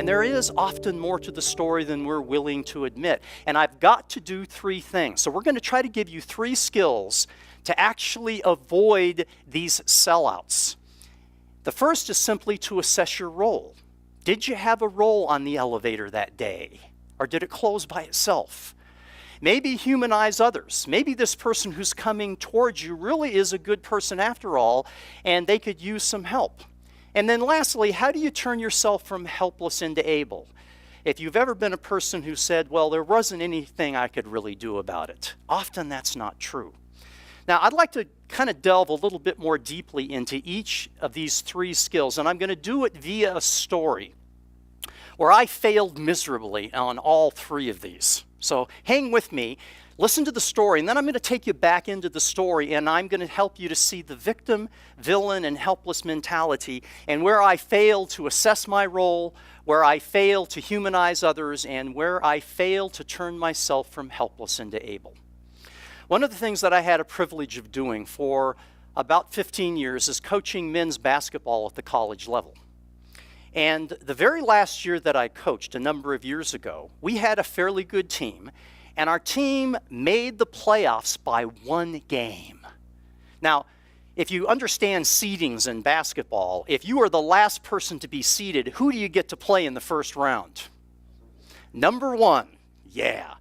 And there is often more to the story than we're willing to admit. And I've got to do three things. So we're going to try to give you three skills to actually avoid these sellouts. The first is simply to assess your role. Did you have a role on the elevator that day? Or did it close by itself? Maybe humanize others. Maybe this person who's coming towards you really is a good person after all, and they could use some help. And then lastly, how do you turn yourself from helpless into able? If you've ever been a person who said, well, there wasn't anything I could really do about it, often that's not true. Now, I'd like to kind of delve a little bit more deeply into each of these three skills, and I'm going to do it via a story where I failed miserably on all three of these. So hang with me, listen to the story, and then I'm going to take you back into the story, and I'm going to help you to see the victim, villain, and helpless mentality, and where I failed to assess my role, where I failed to humanize others, and where I failed to turn myself from helpless into able. One of the things that I had a privilege of doing for about 15 years is coaching men's basketball at the college level. And the very last year that I coached, a number of years ago, we had a fairly good team, and our team made the playoffs by one game. Now, if you understand seedings in basketball, if you are the last person to be seeded, who do you get to play in the first round? Number one, yeah.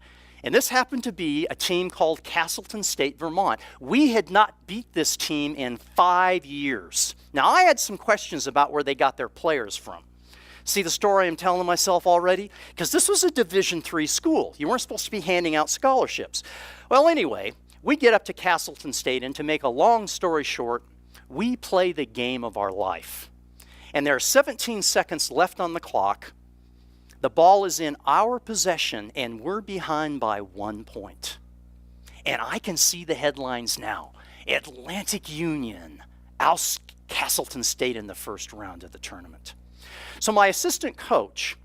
And this happened to be a team called Castleton State, Vermont. We had not beat this team in 5 years. Now, I had some questions about where they got their players from. See the story I'm telling myself already? Because this was a Division III school. You weren't supposed to be handing out scholarships. Well, anyway, we get up to Castleton State, and to make a long story short, we play the game of our life. And there are 17 seconds left on the clock. The ball is in our possession, and we're behind by 1 point. And I can see the headlines now. Atlantic Union ousts Castleton State in the first round of the tournament. So my assistant coach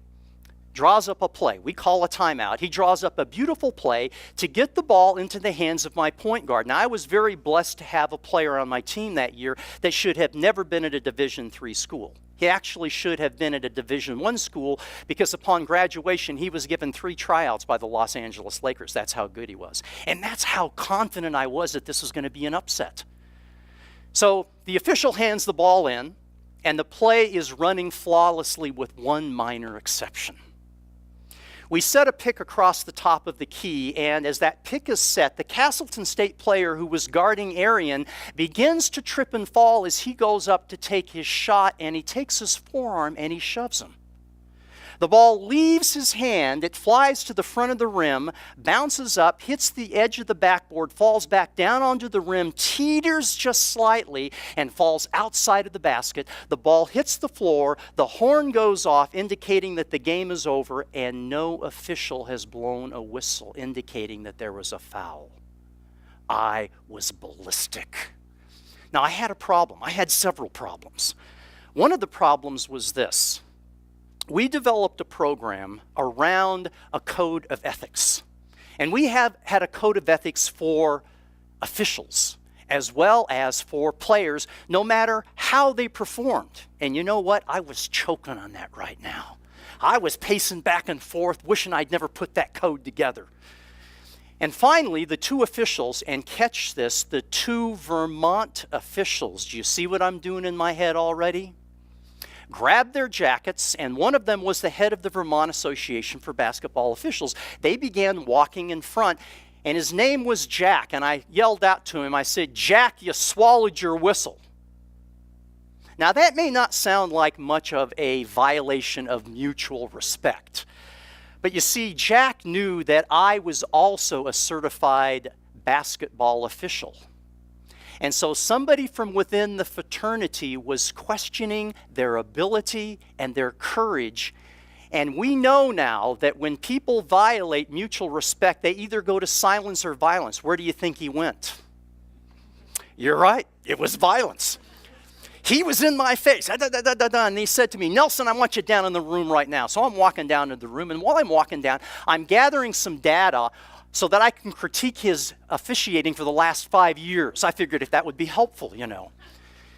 draws up a play. We call a timeout. He draws up a beautiful play to get the ball into the hands of my point guard. Now, I was very blessed to have a player on my team that year that should have never been at a Division III school. He actually should have been at a Division I school because upon graduation, he was given 3 tryouts by the Los Angeles Lakers. That's how good he was. And that's how confident I was that this was going to be an upset. So the official hands the ball in, and the play is running flawlessly with one minor exception. We set a pick across the top of the key, and as that pick is set, the Castleton State player who was guarding Arian begins to trip and fall as he goes up to take his shot, and he takes his forearm and he shoves him. The ball leaves his hand, it flies to the front of the rim, bounces up, hits the edge of the backboard, falls back down onto the rim, teeters just slightly, and falls outside of the basket. The ball hits the floor, the horn goes off, indicating that the game is over, and no official has blown a whistle, indicating that there was a foul. I was ballistic. Now, I had a problem. I had several problems. One of the problems was this. We developed a program around a code of ethics. And we have had a code of ethics for officials as well as for players, no matter how they performed. And you know what? I was choking on that right now. I was pacing back and forth, wishing I'd never put that code together. And finally, the 2 officials, and catch this, the 2 Vermont officials, do you see what I'm doing in my head already? Grabbed their jackets, and one of them was the head of the Vermont Association for Basketball Officials. They began walking in front, and his name was Jack, and I yelled out to him, I said, "Jack, you swallowed your whistle." Now, that may not sound like much of a violation of mutual respect, but you see, Jack knew that I was also a certified basketball official. And so somebody from within the fraternity was questioning their ability and their courage. And we know now that when people violate mutual respect, they either go to silence or violence. Where do you think he went? You're right, it was violence. He was in my face, and he said to me, "Nelson, I want you down in the room right now." So I'm walking down to the room, and while I'm walking down, I'm gathering some data so that I can critique his officiating for the last 5 years. I figured if that would be helpful, you know.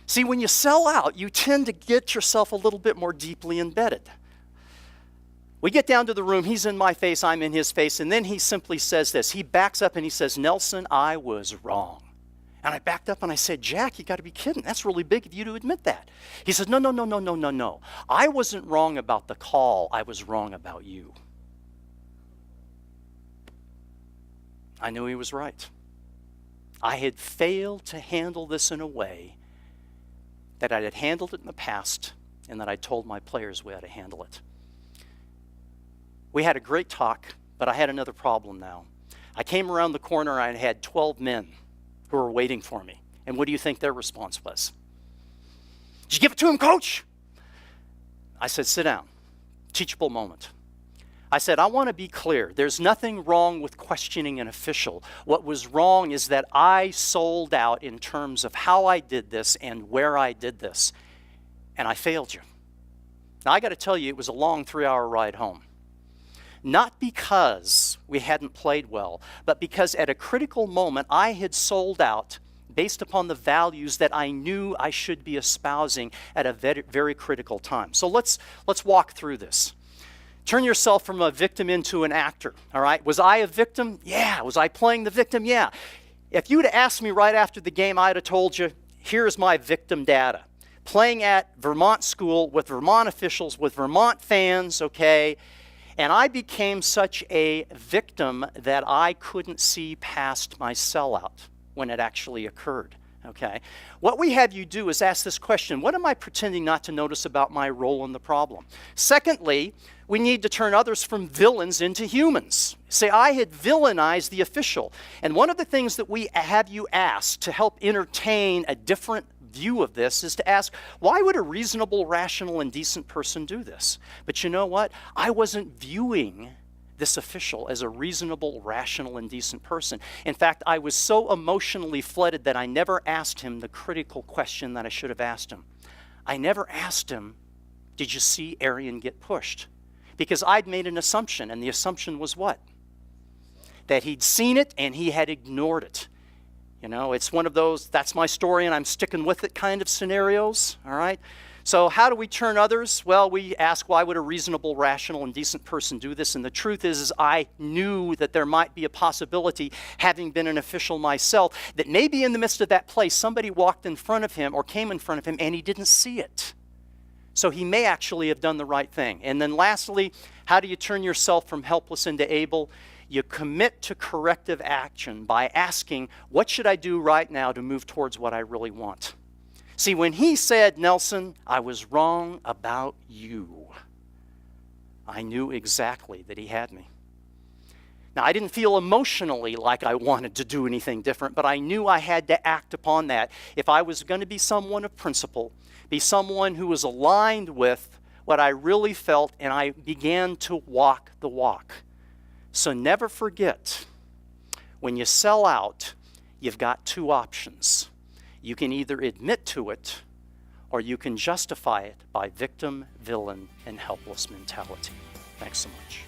See, when you sell out, you tend to get yourself a little bit more deeply embedded. We get down to the room, he's in my face, I'm in his face, and then he simply says this. He backs up and he says, Nelson, I was wrong. And I backed up and I said, Jack, you got to be kidding. That's really big of you to admit that. He says, no. I wasn't wrong about the call. I was wrong about you. I knew he was right. I had failed to handle this in a way that I had handled it in the past and that I told my players we had to handle it. We had a great talk, but I had another problem now. I came around the corner and I had 12 men who were waiting for me. And what do you think their response was? Did you give it to him, coach? I said, sit down. Teachable moment. I said, I want to be clear. There's nothing wrong with questioning an official. What was wrong is that I sold out in terms of how I did this and where I did this. And I failed you. Now, I got to tell you, it was a long 3-hour ride home. Not because we hadn't played well, but because at a critical moment I had sold out based upon the values that I knew I should be espousing at a very, very critical time. So let's walk through this. Turn yourself from a victim into an actor, all right? Was I a victim? Yeah. Was I playing the victim? Yeah. If you'd have asked me right after the game, I'd have told you, here's my victim data. Playing at Vermont school with Vermont officials, with Vermont fans, okay? And I became such a victim that I couldn't see past my sellout when it actually occurred, okay? What we have you do is ask this question: what am I pretending not to notice about my role in the problem? Secondly, we need to turn others from villains into humans. Say, I had villainized the official. And one of the things that we have you ask to help entertain a different view of this is to ask, why would a reasonable, rational, and decent person do this? But you know what? I wasn't viewing this official as a reasonable, rational, and decent person. In fact, I was so emotionally flooded that I never asked him the critical question that I should have asked him. I never asked him, did you see Arian get pushed? Because I'd made an assumption, and the assumption was what? That he'd seen it and he had ignored it. You know, it's one of those, that's my story and I'm sticking with it kind of scenarios, all right? So how do we turn others? Well, we ask, why would a reasonable, rational, and decent person do this? And the truth is I knew that there might be a possibility, having been an official myself, that maybe in the midst of that play, somebody walked in front of him or came in front of him and he didn't see it. So he may actually have done the right thing. And then lastly, how do you turn yourself from helpless into able? You commit to corrective action by asking, what should I do right now to move towards what I really want? See, when he said, Nelson, I was wrong about you, I knew exactly that he had me. Now, I didn't feel emotionally like I wanted to do anything different, but I knew I had to act upon that if I was going to be someone of principle, be someone who was aligned with what I really felt, and I began to walk the walk. So never forget, when you sell out, you've got two options. You can either admit to it, or you can justify it by victim, villain, and helpless mentality. Thanks so much.